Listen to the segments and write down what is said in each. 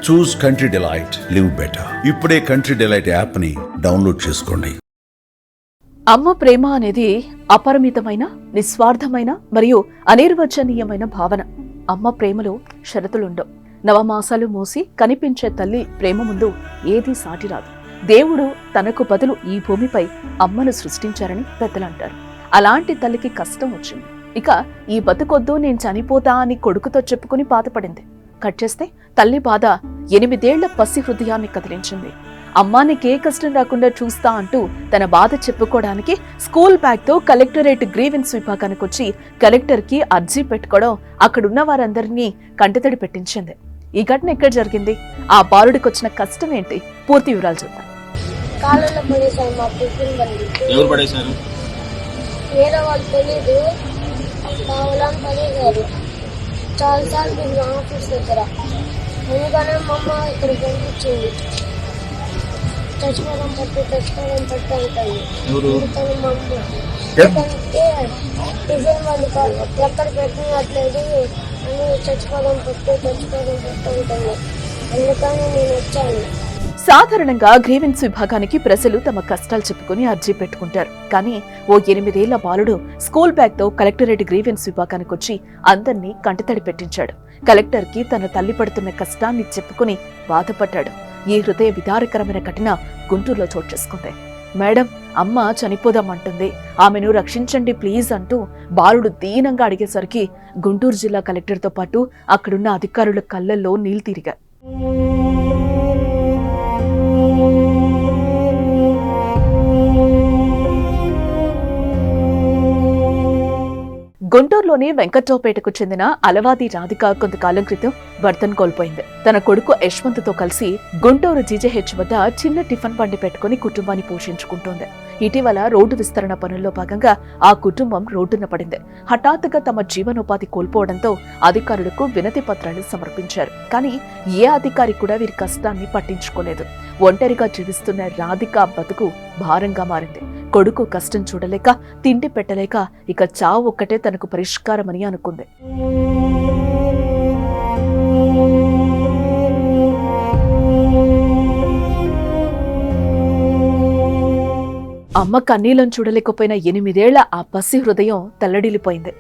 చూస్ country delight, live better. ఇప్పుడే country delight app ని download చేసుకోండి. అమ్మ ప్రేమ అనేది అపరిమితమైన, నిస్వార్థమైన మరియు అనిర్వచనీయమైన భావన. అమ్మ ప్రేమలో షరతులుండవు. నవమాసాలు మోసి కనిపించే తల్లి ప్రేమ ముందు ఏదీ సాటిరాదు. దేవుడు తనకు బదులు ఈ భూమిపై అమ్మను సృష్టించారని పెద్దలంటారు. అలాంటి తల్లికి కష్టం వచ్చింది. ఇక ఈ బతుకొద్దు, నేను చనిపోతా అని కొడుకుతో చెప్పుకుని బాధపడింది. కట్ చేస్తే తల్లి బాధ 8 ఏళ్ల పసి హృదయాన్ని కదిలించింది. అమ్మా నీకే కష్టం రాకుండా చూస్తా అంటూ తన బాధ చెప్పుకోవడానికి స్కూల్ బ్యాగ్ తో కలెక్టరేట్ గ్రీవెన్స్ విభాగానికి వచ్చి కలెక్టర్ కి అర్జీ పెట్టుకోవడం అక్కడున్న వారందరినీ కంటతడి పెట్టించింది. ఈ ఘటన ఎక్కడ జరిగింది, ఆ బాలుడికి వచ్చిన కష్టం ఏంటి, పూర్తి వివరాలు చూద్దాం. చాలాసార్లు తిరిగి ఆఫీస్ దగ్గర, ఎందుకనే మా అమ్మ ఇక్కడ పంపించింది. చచ్చిపోవడం పట్టు అంటుంది మా అమ్మ. ఎందుకంటే టిఫిన్ బండి ఎక్కడ పెట్టినట్లేదు అని చచ్చిపోవడం పట్టు అంటుంది. అందుకని నేను వచ్చాను. సాధారణంగా గ్రీవెన్స్ విభాగానికి ప్రజలు తమ కష్టాలు చెప్పుకుని అర్జీ పెట్టుకుంటారు. కానీ ఓ 8 ఏళ్ల బాలుడు స్కూల్ బ్యాగ్ తో కలెక్టరేట్ గ్రీవెన్స్ విభాగానికి వచ్చి అందర్నీ కంటతడి పెట్టించాడు. కలెక్టర్ కి తన తల్లి పడుతున్న కష్టాన్ని చెప్పుకుని బాధపడ్డాడు. ఈ హృదయ విదారకరమైన ఘటన గుంటూరులో చోటు చేసుకుంది. మేడం, అమ్మ చనిపోదామంటుంది, ఆమెను రక్షించండి ప్లీజ్ అంటూ బాలుడు దీనంగా అడిగేసరికి గుంటూరు జిల్లా కలెక్టర్తో పాటు అక్కడున్న అధికారుల కళ్ళల్లో నీళ్లు తిరిగాయి. గుంటూరులోని వెంకట్రావుపేటకు చెందిన అలవాది రాధిక కొంతకాలం క్రితం భర్తను కోల్పోయింది. తన కొడుకు యశ్వంత్ తో కలిసి గుంటూరు జీజేహెచ్ వద్ద చిన్న టిఫిన్ బండి పెట్టుకుని కుటుంబాన్ని పోషించుకుంటోంది. ఇటీవల రోడ్డు విస్తరణ పనుల్లో భాగంగా ఆ కుటుంబం రోడ్డున పడింది. హఠాత్తుగా తమ జీవనోపాధి కోల్పోవడంతో అధికారులకు వినతి పత్రాలు సమర్పించారు. కానీ ఏ అధికారి కూడా వీరి కష్టాన్ని పట్టించుకోలేదు. ఒంటరిగా జీవిస్తున్న రాధిక బతుకు భారంగా మారింది. కొడుకు కష్టం చూడలేక, తిండి పెట్టలేక ఇక చావు ఒక్కటే తనకు పరిష్కారమని అనుకుంది. అమ్మ కన్నీళ్లను చూడలేకపోయిన 8 ఏళ్ల ఆ పసి హృదయం తల్లడిల్లిపోయింది.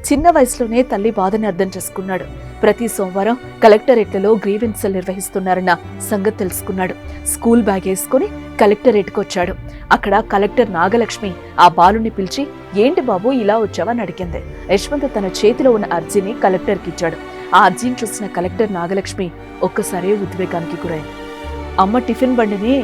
చిన్న వయసులోనే తల్లి బాధని అర్థం చేసుకున్నాడు. ప్రతి సోమవారం కలెక్టరేట్లలో గ్రీవెన్స్ నిర్వహిస్తున్నారన్న సంగతి తెలుసుకున్నాడు. స్కూల్ బ్యాగ్ వేసుకుని కలెక్టరేట్కి వచ్చాడు. అక్కడ కలెక్టర్ నాగలక్ష్మి ఆ బాలుని పిలిచి, ఏంటి బాబు ఇలా వచ్చావని అడిగింది. యశ్వంత్ తన చేతిలో ఉన్న అర్జీని కలెక్టర్కి ఇచ్చాడు. ఆ అర్జీని చూసిన కలెక్టర్ నాగలక్ష్మి ఒక్కసారే ఉద్వేగానికి గురైంది. అమ్మ టిఫిన్ బండిని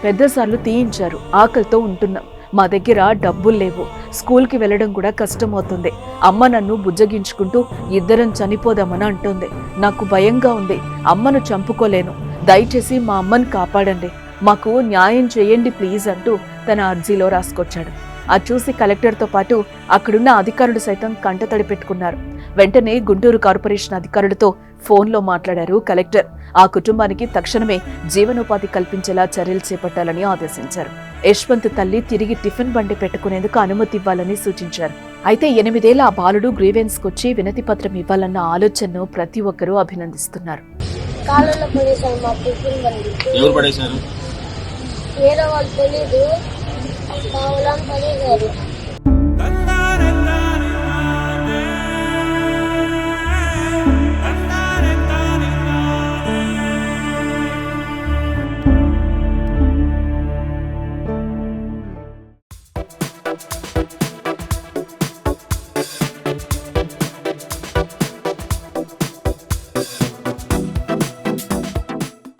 పెద్దసార్లు తీయించారు, ఆకలితో ఉంటున్నాం, మా దగ్గర డబ్బులు లేవు, స్కూల్కి వెళ్లడం కూడా కష్టమవుతుంది, అమ్మ నన్ను బుజ్జగించుకుంటూ ఇద్దరం చనిపోదామని అంటోంది, నాకు భయంగా ఉంది, అమ్మను చంపుకోలేను, దయచేసి మా అమ్మని కాపాడండి, మాకు న్యాయం చేయండి ప్లీజ్ అంటూ తన అర్జీలో రాసుకొచ్చాడు. అది చూసి కలెక్టర్తో పాటు అక్కడున్న అధికారులు సైతం కంటతడి పెట్టుకున్నారు. వెంటనే గుంటూరు కార్పొరేషన్ అధికారులతో ఫోన్లో మాట్లాడారు కలెక్టర్. ఆ కుటుంబానికి తక్షణమే జీవనోపాధి కల్పించేలా చర్యలు చేపట్టాలని ఆదేశించారు. యశ్వంత్ తల్లి తిరిగి టిఫిన్ బండి పెట్టుకునేందుకు అనుమతి ఇవ్వాలని సూచించారు. అయితే 8 ఏళ్ల ఆ బాలుడు గ్రీవెన్స్ కొచ్చి వినతి పత్రం ఇవ్వాలన్న ఆలోచనను ప్రతి ఒక్కరూ అభినందిస్తున్నారు. వేరే వాళ్ళు తెలీదు, కావాలని పడేశారు.